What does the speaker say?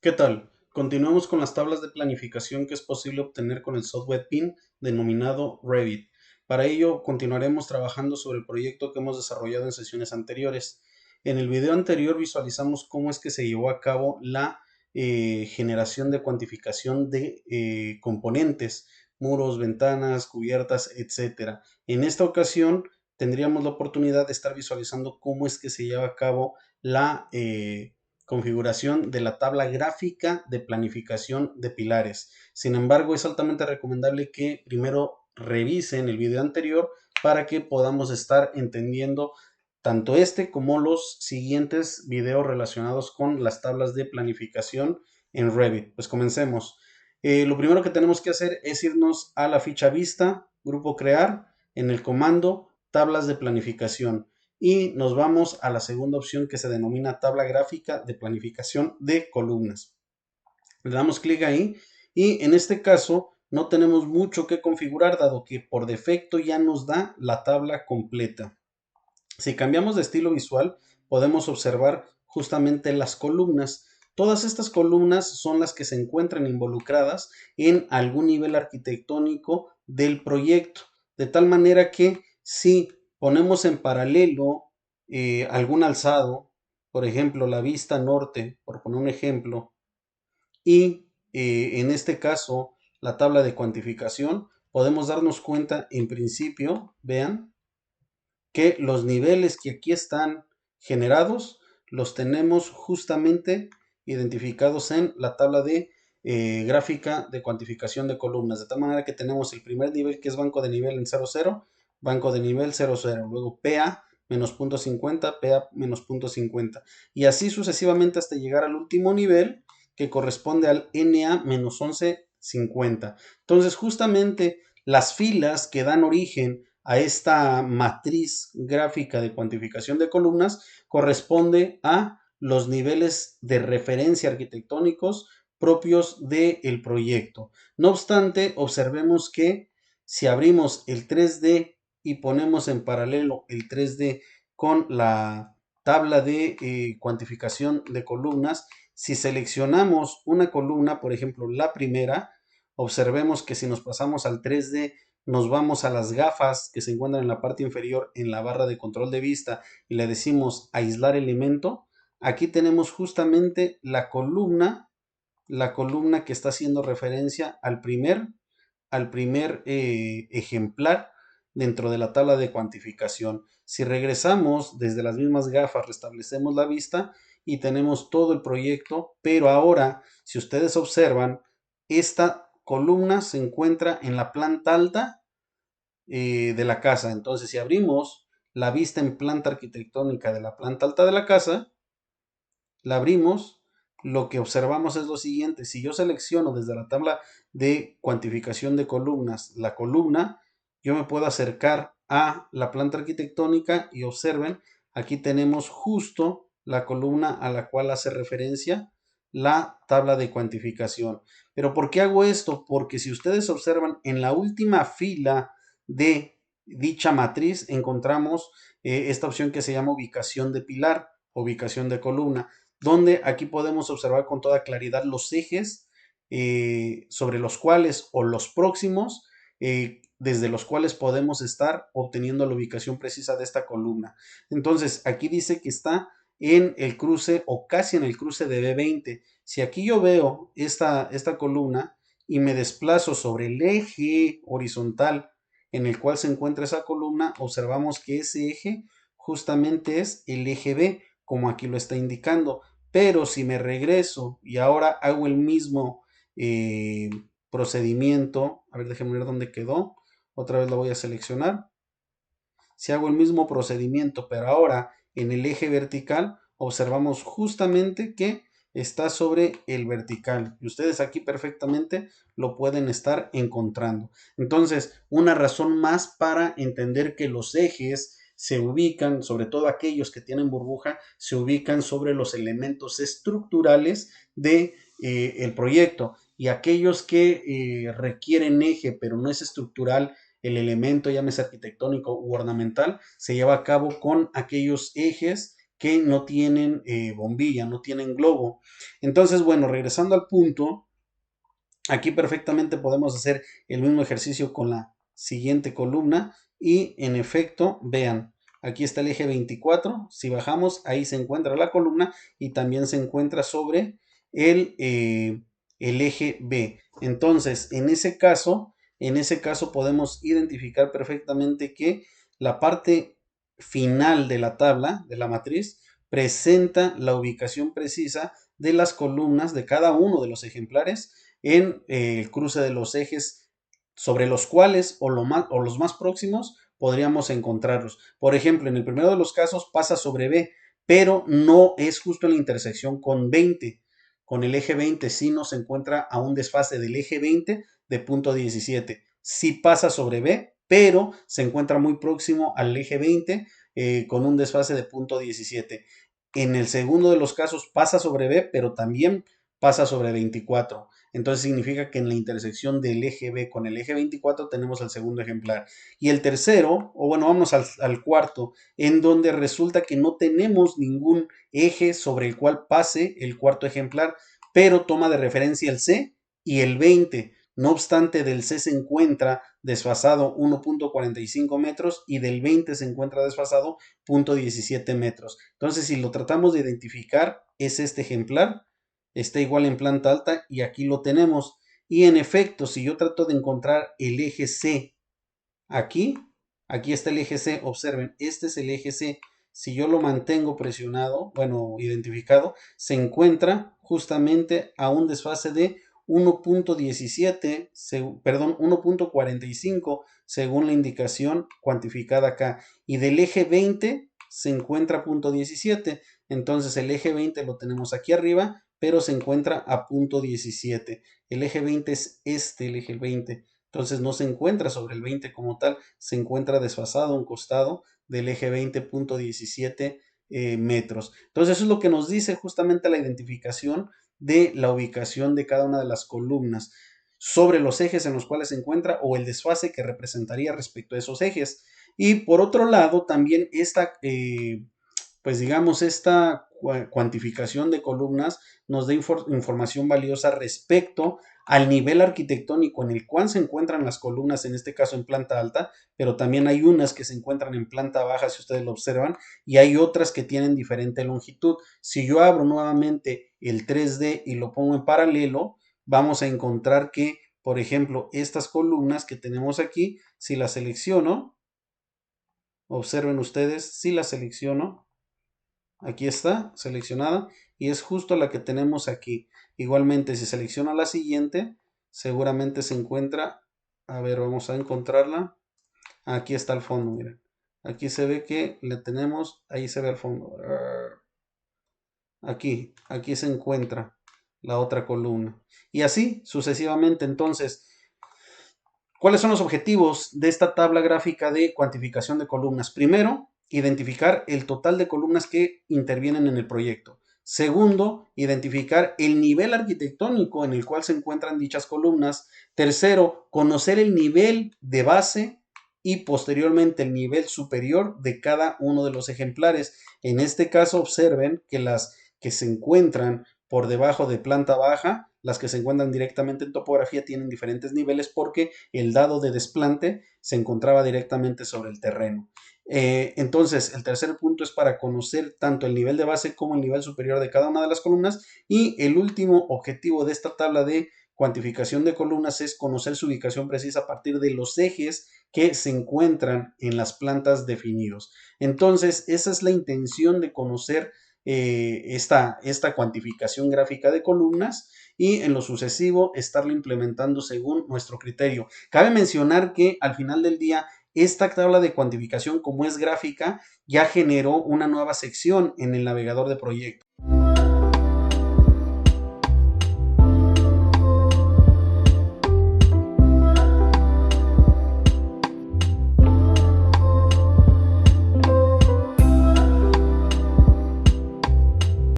¿Qué tal? Continuamos con las tablas de planificación que es posible obtener con el software PIN denominado Revit. Para ello, continuaremos trabajando sobre el proyecto que hemos desarrollado en sesiones anteriores. En el video anterior visualizamos cómo es que se llevó a cabo la generación de cuantificación de componentes, muros, ventanas, cubiertas, etcétera. En esta ocasión tendríamos la oportunidad de estar visualizando cómo es que se lleva a cabo la configuración de la tabla gráfica de planificación de pilares. Sin embargo, es altamente recomendable que primero revisen el video anterior para que podamos estar entendiendo tanto este como los siguientes videos relacionados con las tablas de planificación en Revit. Pues comencemos. Lo primero que tenemos que hacer es irnos a la ficha vista, grupo crear, en el comando tablas de planificación y nos vamos a la segunda opción que se denomina tabla gráfica de planificación de columnas. Le damos clic ahí y en este caso no tenemos mucho que configurar dado que por defecto ya nos da la tabla completa. Si cambiamos de estilo visual podemos observar justamente las columnas. Todas estas columnas son las que se encuentran involucradas en algún nivel arquitectónico del proyecto, de tal manera que si ponemos en paralelo algún alzado, por ejemplo la vista norte, por poner un ejemplo, y en este caso la tabla de cuantificación, podemos darnos cuenta en principio, vean, que los niveles que aquí están generados los tenemos justamente identificados en la tabla de gráfica de cuantificación de columnas, de tal manera que tenemos el primer nivel que es banco de nivel en 00, banco de nivel 00, luego PA menos punto 50, PA menos punto 50 y así sucesivamente hasta llegar al último nivel que corresponde al NA menos 1150. Entonces justamente las filas que dan origen a esta matriz gráfica de cuantificación de columnas corresponde a los niveles de referencia arquitectónicos propios del proyecto. No obstante, observemos que si abrimos el 3D y ponemos en paralelo el 3D con la tabla de cuantificación de columnas, si seleccionamos una columna, por ejemplo, la primera, observemos que si nos pasamos al 3D nos vamos a las gafas que se encuentran en la parte inferior en la barra de control de vista y le decimos aislar elemento, aquí tenemos justamente la columna que está haciendo referencia al primer ejemplar dentro de la tabla de cuantificación. Si regresamos desde las mismas gafas, restablecemos la vista y tenemos todo el proyecto, pero ahora, si ustedes observan, esta columna se encuentra en la planta alta de la casa. Entonces, si abrimos la vista en planta arquitectónica de la planta alta de la casa, la abrimos, lo que observamos es lo siguiente. Si yo selecciono desde la tabla de cuantificación de columnas la columna, yo me puedo acercar a la planta arquitectónica y observen, aquí tenemos justo la columna a la cual hace referencia la tabla de cuantificación. Pero ¿por qué hago esto? Porque si ustedes observan en la última fila de dicha matriz encontramos esta opción que se llama ubicación de pilar, ubicación de columna, donde aquí podemos observar con toda claridad los ejes sobre los cuales o los próximos desde los cuales podemos estar obteniendo la ubicación precisa de esta columna. Entonces, aquí dice que está en el cruce o casi en el cruce de B20. Si aquí yo veo esta columna y me desplazo sobre el eje horizontal en el cual se encuentra esa columna, observamos que ese eje justamente es el eje B, como aquí lo está indicando. Pero si me regreso y ahora hago el mismo procedimiento, a ver, déjenme ver dónde quedó, otra vez lo voy a seleccionar. Si hago el mismo procedimiento, pero ahora en el eje vertical, observamos justamente que está sobre el vertical y ustedes aquí perfectamente lo pueden estar encontrando. Entonces, una razón más para entender que los ejes se ubican, sobre todo aquellos que tienen burbuja, se ubican sobre los elementos estructurales de el proyecto y aquellos que requieren eje pero no es estructural el elemento, llámese arquitectónico u ornamental, se lleva a cabo con aquellos ejes que no tienen bombilla, no tienen globo. Entonces, bueno, regresando al punto, aquí perfectamente podemos hacer el mismo ejercicio con la siguiente columna y en efecto, vean, aquí está el eje 24, si bajamos ahí se encuentra la columna y también se encuentra sobre el eje B. Entonces, en ese caso podemos identificar perfectamente que la parte final de la tabla, de la matriz, presenta la ubicación precisa de las columnas de cada uno de los ejemplares en el cruce de los ejes sobre los cuales o los más próximos podríamos encontrarlos. Por ejemplo, en el primero de los casos pasa sobre B, pero no es justo en la intersección con 20. Con el eje 20 sí nos encuentra a un desfase del eje 20 de punto 17. Sí pasa sobre B, pero se encuentra muy próximo al eje 20 con un desfase de punto 17. En el segundo de los casos pasa sobre B, pero también pasa sobre 24. Entonces significa que en la intersección del eje B con el eje 24 tenemos el segundo ejemplar. Y el tercero, o bueno, vamos al cuarto, en donde resulta que no tenemos ningún eje sobre el cual pase el cuarto ejemplar, pero toma de referencia el C y el 20. No obstante, del C se encuentra desfasado 1.45 metros y del 20 se encuentra desfasado 0.17 metros. Entonces, si lo tratamos de identificar, es este ejemplar, está igual en planta alta y aquí lo tenemos. Y en efecto, si yo trato de encontrar el eje C aquí, aquí está el eje C, observen, este es el eje C. Si yo lo mantengo presionado, bueno, identificado, se encuentra justamente a un desfase de 1.17, perdón, 1.45 según la indicación cuantificada acá. Y del eje 20 se encuentra a 0.17. Entonces el eje 20 lo tenemos aquí arriba, pero se encuentra a 0.17. El eje 20 es este, el eje 20. Entonces no se encuentra sobre el 20 como tal, se encuentra desfasado a un costado del eje 20.17 metros. Entonces eso es lo que nos dice justamente la identificación de la ubicación de cada una de las columnas sobre los ejes en los cuales se encuentra o el desfase que representaría respecto a esos ejes. Y por otro lado, también pues digamos, esta cuantificación de columnas nos da información valiosa respecto al nivel arquitectónico en el cual se encuentran las columnas, en este caso en planta alta, pero también hay unas que se encuentran en planta baja, si ustedes lo observan, y hay otras que tienen diferente longitud. Si yo abro nuevamente el 3D y lo pongo en paralelo, vamos a encontrar que, por ejemplo, estas columnas que tenemos aquí, si las selecciono, observen ustedes, si las selecciono, aquí está seleccionada y es justo la que tenemos aquí. Igualmente, si selecciono la siguiente, seguramente se encuentra, a ver, vamos a encontrarla. Aquí está el fondo, miren. Aquí se ve que le tenemos, ahí se ve el fondo. Aquí se encuentra la otra columna. Y así sucesivamente. Entonces, ¿cuáles son los objetivos de esta tabla gráfica de cuantificación de columnas? Primero, identificar el total de columnas que intervienen en el proyecto. Segundo, identificar el nivel arquitectónico en el cual se encuentran dichas columnas. Tercero, conocer el nivel de base y posteriormente el nivel superior de cada uno de los ejemplares. En este caso, observen que las que se encuentran por debajo de planta baja, las que se encuentran directamente en topografía tienen diferentes niveles porque el dado de desplante se encontraba directamente sobre el terreno. Entonces, el tercer punto es para conocer tanto el nivel de base como el nivel superior de cada una de las columnas. Y el último objetivo de esta tabla de cuantificación de columnas es conocer su ubicación precisa a partir de los ejes que se encuentran en las plantas definidos. Entonces, esa es la intención de conocer esta cuantificación gráfica de columnas y en lo sucesivo estarlo implementando según nuestro criterio. Cabe mencionar que al final del día esta tabla de cuantificación, como es gráfica, ya generó una nueva sección en el navegador de proyectos.